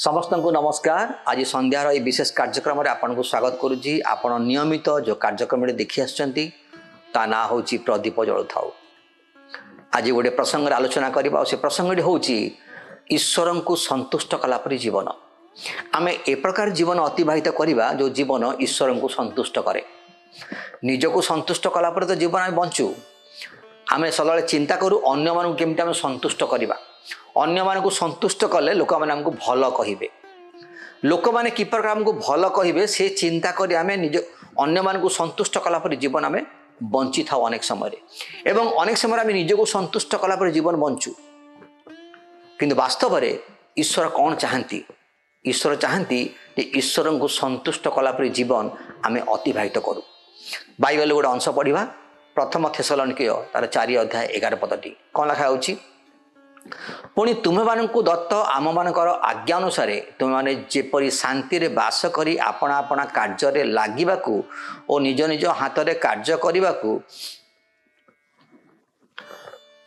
समस्त को नमस्कार। आज संध्यार ये विशेष कार्यक्रम में आपन को स्वागत करुच्ची। आपण नियमित जो कार्यक्रम देखी आसचंती ता ना होची प्रदीप जलुथाऊ। आज गोटे प्रसंग आलोचना करबा। से प्रसंगटी होची ईश्वर को संतुष्ट कलापरि जीवन। आमे ए प्रकार जीवन अतिबाहित करबा जो जीवन ईश्वर को संतुष्ट करे। निज को संतुष्ट कलापरि तो जीवन आमे बंचू। आमे सदाले चिंता करू अन्य मानू केमति आमे संतुष्ट करबा। अन्य मानू संतुष्ट कले लोक मैंने आमको भल कहे। लोक मैंने कि प्रकार आमको भल कहे से चिंता करी आमे निज अन्य मानू संतुष्ट कलापर जीवन आमे बंची था अनेक समय एवं अनेक समय आम निज को संतुष्ट कलापर जीवन बंचू। किंतु वास्तव में ईश्वर कौन चाहती? ईश्वर चाहती ईश्वर को संतुष्ट कलापर जीवन आमे अतिबाहित करूँ। बाइबल गोटे अंश पढ़ा प्रथम थेसलोनिके तार 4 अध्याय 11 पदटी कौन लिखा होची? पुणी तुम्हें मानक दत्त आम मानकर आज्ञा अनुसार तुम्हें माने जेपरी शांति रे बास करी आपना आपना कार्य रे लागिबाकू और निज निज हाथ रे कार्य करिबाकू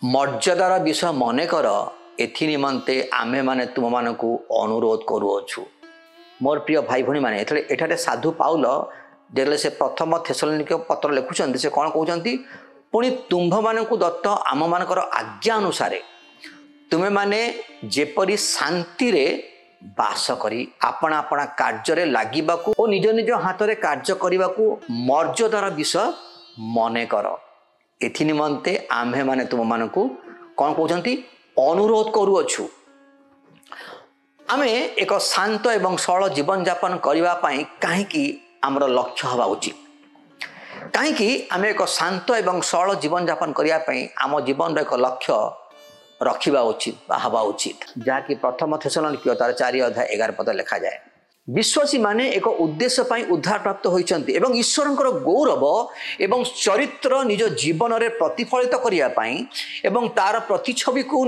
मर्यादार विषय मने कर एथि निमंते आमे माने तुम मानकू अनुरोध करूछु। मोर प्रिय भाई भणी माने एठारे साधु पाउल जेले से प्रथम थेसलोनिके पत्र लिखुचंती से कौन कहउचंती? पुणी तुम्भ मानकू दत्त आम मानकर आज्ञा अनुसार तुम्हें माने जेपरी शांति रे बास करी आपना आपना कार्य रे लागिबाकू और निज निज हाथ रे कार्य करिबाकू मर्यादार विषय मने कर एथि निमंते आम्हे माने तुम मानकू कौन कहउचंती? अनुरोध करूछु। आमे एक शांत एवं सरल जीवन यापन करबा पई काहेकि हमर लक्ष्य हवा उचित। काहेकि आमे एक शांत एवं सरल जीवन यापन करबा पई आम जीवन रे एक लक्ष्य रखिबा उचित हवा उचित जहाँकि प्रथम थेसलोनिके तार 4 अध्याय 11 पद लिखा जाए। विश्वासी माने एक उद्देश्य पाई उद्धार प्राप्त होइचंती एवं ईश्वरंकर गौरव एवं चरित्र निज जीवन रे प्रतिफलित करिया पाई एवं तार प्रतिछवि को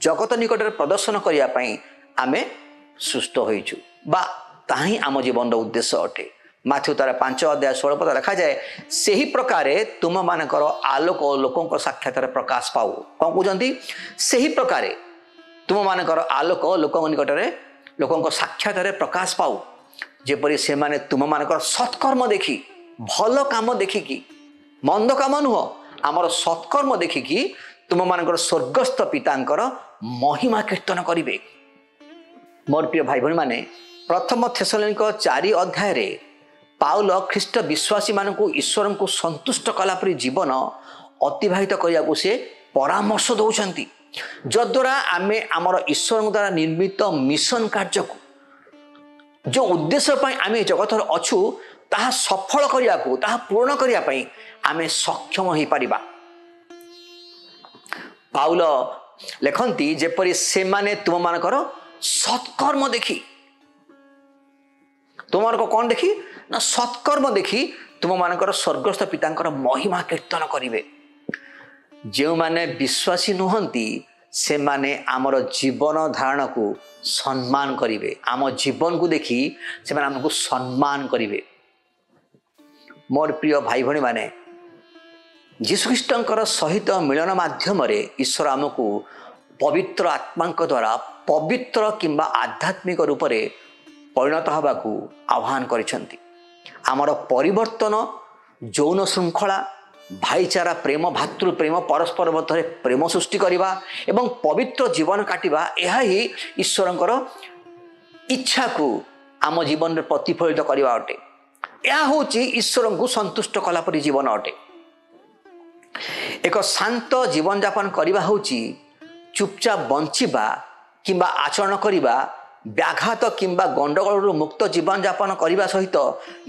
जगत निकट रे प्रदर्शन करिया पाई आमे सुस्त होइछु बा ताही आम जीवन रो उद्देश्य अटे। माथ्यू तार 5 अध्याय 16 पद लिखा जाए। सेही प्रकारे तुम मानकर आलोक लोकों साक्षात प्रकाश पाऊ। कौन कहते? सेही प्रकारे तुम मानकर आलोक लोकों निकट लोकों साक्षात प्रकाश पाऊ जेपरी से माने तुम मानकर सत्कर्म देखी भल काम देखिकी मंद काम नुह आमर सत्कर्म देखिकी तुम मानकर स्वर्गस्थ पितांकर महिमा कीर्तन करिवे। मोर प्रिय भाई भणी माने प्रथम थेसलोनिके 4 अध्याय रे पाउल ख्रीष्ट विश्वासी मानकू ईश्वर को संतुष्ट कलापरि जीवन अतिबाहित करने को से परामर्श दौरान जद्वारा आमे आमर ईश्वर द्वारा निर्मित मिशन कार्य को जो उद्देश्य आमे जगत अच्छु ताहा सफल करने को ताहा पूर्ण करने आमे सक्षम हो पारिबा। पाउल लेखंती जेपरी से माने तुम मानकर सत्कर्म देखी तुम को कौन देखी ना सत्कर्म देखी तुम मानकर स्वर्गस्थ पितांकर महिमा कीर्तन करिवे। जो माने विश्वासी नुहंती से माने आमर जीवन धारण को सम्मान करिवे। आम जीवन को देखी से माने हमको सम्मान करिवे। मोर प्रिय भाई भणी माने जीशुख्रीष्टंकर सहित मिलन माध्यम रे ईश्वर आमको पवित्र आत्मा द्वारा पवित्र किंबा आध्यात्मिक रूप से परिणत हवा को आह्वान करिसेंती। आमर परिवर्तन यौन श्रृंखला भाईचारा प्रेम भातृ प्रेम परस्पर मध्य प्रेम सृष्टि करवा एवं पवित्र जीवन काटिबा यह ही ईश्वरंकर इच्छा को आम जीवन में प्रतिफलित करवा अटे। यह हूँ ईश्वर को संतुष्ट कलापरि जीवन अटे। एक शांत जीवन यापन करवा होची चुपचाप बंचिबा किंबा आचरण करवा व्याघात किंबा गंडगोल मुक्त जीवन यापन करने सहित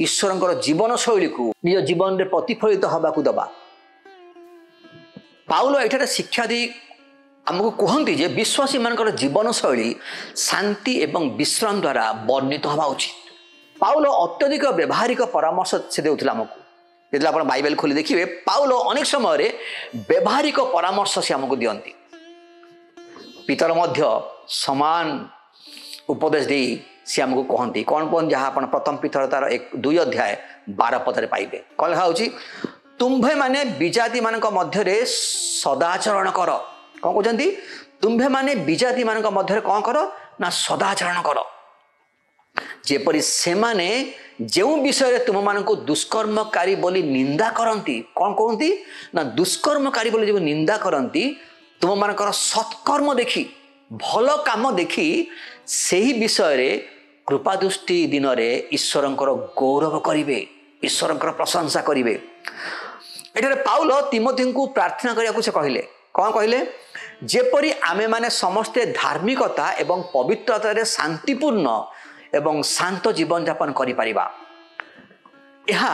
ईश्वर जीवन शैली को निज जीवन में प्रतिफलित हवा दबा। पाउल एठारे शिक्षा दी आमको कहते जे विश्वासी मान जीवन शैली शांति एवं विश्राम द्वारा वर्णित हवा उचित। पाउल अत्यधिक व्यवहारिक परामर्श से देउथिला आमको। जब आप बाइबल खोली देखिए पाउल अनेक समय व्यवहारिक परामर्श से आमको दियंती। पितर मध्य समान उपदेश दे सी आमको कहती कौन कौन जहाँ आप प्रथम पितर तार 2 अध्याय 12 पदे पाइबे। कौन लिखा होची तुम्भे माने विजाति मान मध्य सदाचरण कर। कौन कहते तुम्भे माने विजाति मान मध्य कौन कर ना सदाचरण कर जेपरी सेमाने जो विषय तुम मान दुष्कर्मकारी बोली निंदा करती। कौन कहती ना दुष्कर्मकारी बोली जो निंदा करती तुम मान सत्कर्म देखी भल काम देखी से ही विषय कृपा दृष्टि दिन में ईश्वर गौरव करेंगे ईश्वर प्रशंसा करेंगे। एठारे पाउल तिमोथी को प्रार्थना करने से कहले कौन कहले जेपरी आमे माने समस्ते धार्मिकता एवं पवित्रता शांतिपूर्ण एवं शांत जीवन यापन करिपरिबा यह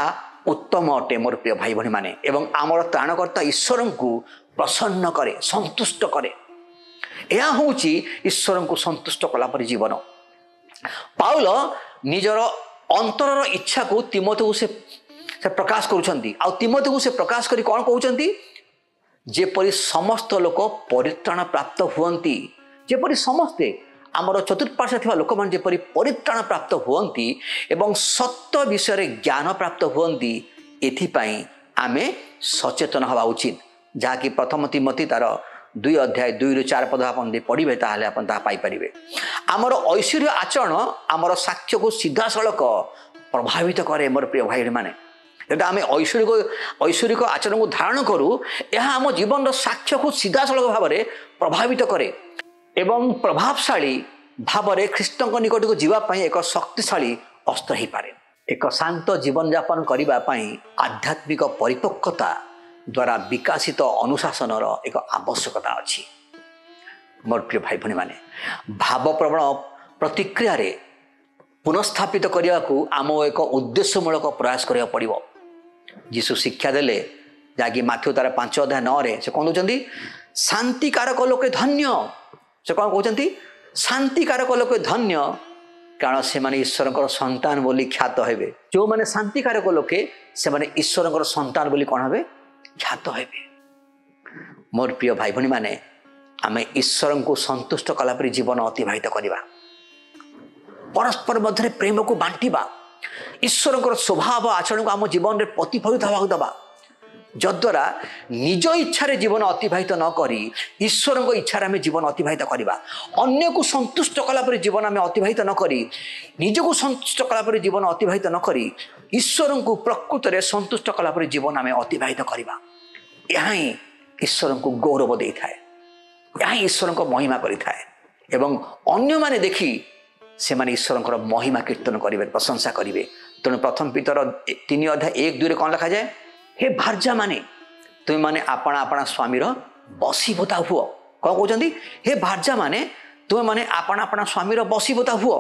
उत्तम अटे मोर प्रिय भाई भणी माने एवं आमर त्राणकर्ता ईश्वर को प्रसन्न करे संतुष्ट करे। यह होची ईश्वर को संतुष्ट कला परि जीवन। पाउल निजर अंतरर इच्छा को तिमोथी को से प्रकाश करुछंती आ तिमोथी को से प्रकाश करी कौन कहउछंती जेपरी समस्त लोक परित्राण प्राप्त हुअंती। जेपरी समस्ते आमर चतुर्पार्श्व थिबा लोक मान जेपरी परित्राण प्राप्त हुअंती एवं सत्य विषय ज्ञान प्राप्त हुअंती एथिपाई आमे सचेतन हवा उचित। जहाँकि प्रथम तिमोथी तार 2 अध्याय 2 ରୁ 4 पद आपन पढ़िबे ताहले आपन ता पाई परिबे। आमर ऐश्वर्य आचरण आमर साक्ष्य को सीधा सड़क प्रभावित करे मोर प्रिय भाई माने। यदि आम ऐश्वर्यिक आचरण को धारण करूँ यह आम जीवन साक्ष्य को सीधा सड़क भाव में प्रभावित करे एवं प्रभावशाली भाव में ख्रीष्ट निकट को जीवाई एक शक्तिशाली अस्त्र हो पारे। एक शांत जीवन यापन करने आध्यात्मिक परिपक्वता द्वारा विकासित अनुशासन एक आवश्यकता अच्छी। मोर प्रिय भाई भनी माने भावप्रवण प्रतिक्रिया रे पुनस्थापित करने को आम एक उद्देश्यमूलक प्रयास करा पड़ो। जीशु शिक्षा देले जहाँकि माथ्यू तार 5 अध्याय 9 से कौन कहते शांतिकारक लोके धन्य। से कौन कहते शांतिकारक लोके धन्य कारण से माने ईश्वर संतान बोली ख्यात हेबे। जो माने शांतिकारक लोके से माने ईश्वर संतान बोली कौन हेबे ख्यात हेबे। मोर प्रिय भाई भनी माने आमे ईश्वर को संतुष्ट कला परि जीवन अतिबाहित करवा परस्पर मध्य प्रेम को बांटिबा ईश्वर स्वभाव आचरण को आम जीवन में प्रतिफलित हवा दबा जद्वारा निज इच्छा जीवन अतिबाहित न करी ईश्वर इच्छा आम जीवन अतिबाहित करवा। अन्य को संतुष्ट कला परि जीवन आम अतिबाहित न करी निज को संतुष्ट कला परि जीवन अतिबाहित न करी ईश्वर को प्रकृत में संतुष्ट कला परि जीवन आम अतिबाहित करवा। यह ही ईश्वर को गौरव दे था यह ईश्वर को महिमा करें एवं अन्य माने देखी से माने ईश्वर महिमा कीर्तन करेंगे प्रशंसा करेंगे। तेणु प्रथम पितर 3 अध्याय 1-2 कौन लिखा जाए हे भार्या माने तुम माने आपना आपना स्वामीर बसीभूता हुओ। कौन कहते हे भार्या माने तुम माने आपना आपना स्वामीर बसीभूता हुओ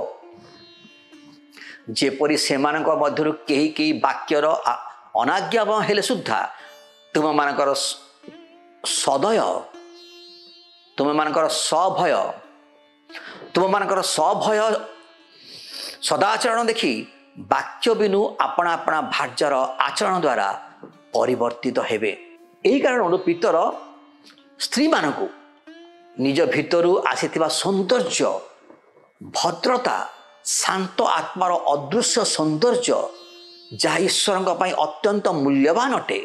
जेपरी सेमानक मध्यरु केही केही वाक्यर अनाज्ञा हेले सुद्धा तुम मानकर सदय तुम मानकर सभय तुम मानकर सभय सदाचरण देखी वाक्य बिनु अपना अपना भार्यर आचरण द्वारा परिवर्तित हेबे। यही कारण पितर स्त्री मानकु निज भितरु आसीथिबा सौंदर्य भद्रता शांत आत्मार अदृश्य सौंदर्य जहाँ ईश्वर अत्यंत मूल्यवान अटे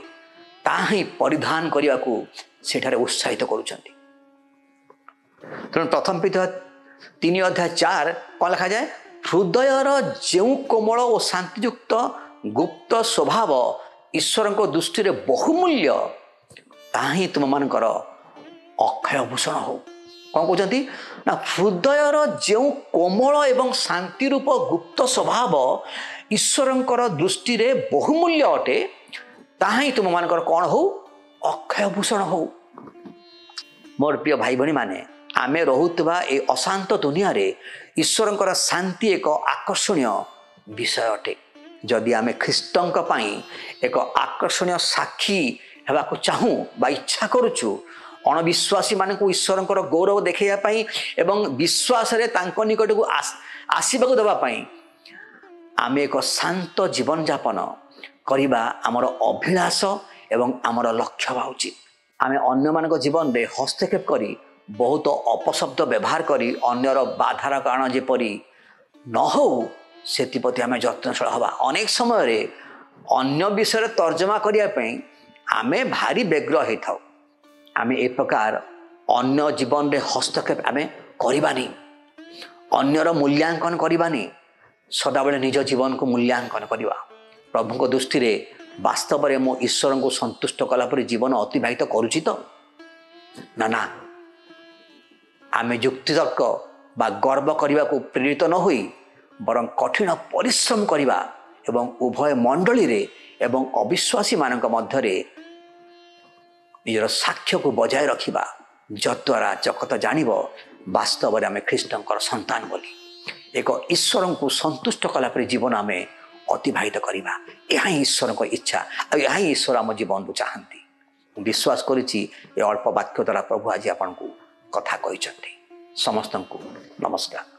ताही परिधान करने को सेठारे उत्साहित करुछंती। तेणु प्रथम पितर 3 अध्याय 4 कौन लिखा जाए हृदयर जो कोमल और शांतियुक्त गुप्त स्वभाव ईश्वर दृष्टि में बहुमूल्य ताही तुम मानकर अक्षय भूषण हो। कौन कहते ना हृदयर जो कोमल एवं शांति रूप गुप्त स्वभाव ईश्वर दृष्टि में बहुमूल्य अटे ताही तुम मानकर कौन हो ଅକ୍ଷୟ ଭୂଷଣ ହଉ। ମୋର ପ୍ରିୟ ଭାଇ ଭଉଣୀ ମାନେ, ଆମେ ରହୁଥିବା ଏ ଅଶାନ୍ତ ଦୁନିଆରେ ଈଶ୍ୱରଙ୍କର ଶାନ୍ତି ଏକ ଆକର୍ଷଣୀୟ ବିଷୟ ଅଟେ। ଯଦି ଆମେ ଖ୍ରୀଷ୍ଟଙ୍କ ପାଇଁ ଏକ ଆକର୍ଷଣୀୟ ସାକ୍ଷୀ ହେବାକୁ ଚାହୁଁ ବା ଇଚ୍ଛା କରୁଛୁ, ଅଣବିଶ୍ୱାସୀମାନଙ୍କୁ ଈଶ୍ୱରଙ୍କର ଗୌରବ ଦେଖାଇବା ପାଇଁ ଏବଂ ବିଶ୍ୱାସରେ ତାଙ୍କ ନିକଟକୁ ଆସିବାକୁ ଦେବା ପାଇଁ ଆମେ ଏକ ଶାନ୍ତ ଜୀବନଯାପନ କରିବା ଆମର ଅଭିଳାଷ ଏବଂ ଆମର ଲକ୍ଷ୍ୟ ହେବା ଉଚିତ। ଆମେ ଅନ୍ୟମାନଙ୍କ ଜୀବନରେ ହସ୍ତକ୍ଷେପ କରି ବହୁତ ଅପଶବ୍ଦ ବ୍ୟବହାର କରି ଅନ୍ୟର ବାଧାର କାରଣ ଯେପରି ନ ହେଉ ସେଥିପ୍ରତି ଆମେ ଯତ୍ନଶୀଳ ହେବା। ଅନେକ ସମୟରେ ଅନ୍ୟ ବିଷୟରେ ତର୍ଜମା କରିବା ପାଇଁ ଆମେ ଭାରି ବ୍ୟଗ୍ର ହୋଇଥାଉ। ଆମେ ଏ ପ୍ରକାର ଅନ୍ୟ ଜୀବନରେ ହସ୍ତକ୍ଷେପ ଆମେ କରିବାନି, ଅନ୍ୟର ମୂଲ୍ୟାଙ୍କନ କରିବାନି, ସଦାବେଳେ ନିଜ ଜୀବନକୁ ମୂଲ୍ୟାଙ୍କନ କରିବା। ପ୍ରଭୁଙ୍କ ଦୃଷ୍ଟିରେ ବାସ୍ତବରେ ମୁଁ ଈଶ୍ୱରଙ୍କୁ ସନ୍ତୁଷ୍ଟ କଲା ପରି ଜୀବନ ଅତିବାହିତ କରୁଛି ତ? ନା, ଆମେ ଯୁକ୍ତିତର୍କ ବା ଗର୍ବ କରିବାକୁ ପ୍ରେରିତ ନ ହୋଇ ବରଂ କଠିନ ପରିଶ୍ରମ କରିବା ଏବଂ ଉଭୟ ମଣ୍ଡଳୀରେ ଏବଂ ଅବିଶ୍ୱାସୀମାନଙ୍କ ମଧ୍ୟରେ ନିଜର ସାକ୍ଷ୍ୟକୁ ବଜାୟ ରଖିବା, ଯଦ୍ୱାରା ଜଗତ ଜାଣିବ ବାସ୍ତବରେ ଆମେ ଖ୍ରୀଷ୍ଟଙ୍କର ସନ୍ତାନ ବୋଲି। ଏକ ଈଶ୍ୱରଙ୍କୁ ସନ୍ତୁଷ୍ଟ କଲା ପରି ଜୀବନ ଆମେ ଅତିବାହିତ କରିବା। ଏହା ହିଁ ଈଶ୍ୱରଙ୍କ ଇଚ୍ଛା ଆଉ ଏହା ହିଁ ଈଶ୍ୱର ଆମ ଜୀବନକୁ ଚାହାନ୍ତି। ମୁଁ ବିଶ୍ୱାସ କରୁଛି ଏ ଅଳ୍ପ ବାକ୍ୟ ଦ୍ୱାରା ପ୍ରଭୁ ଆଜି ଆପଣଙ୍କୁ କଥା କହିଛନ୍ତି। ସମସ୍ତଙ୍କୁ ନମସ୍କାର।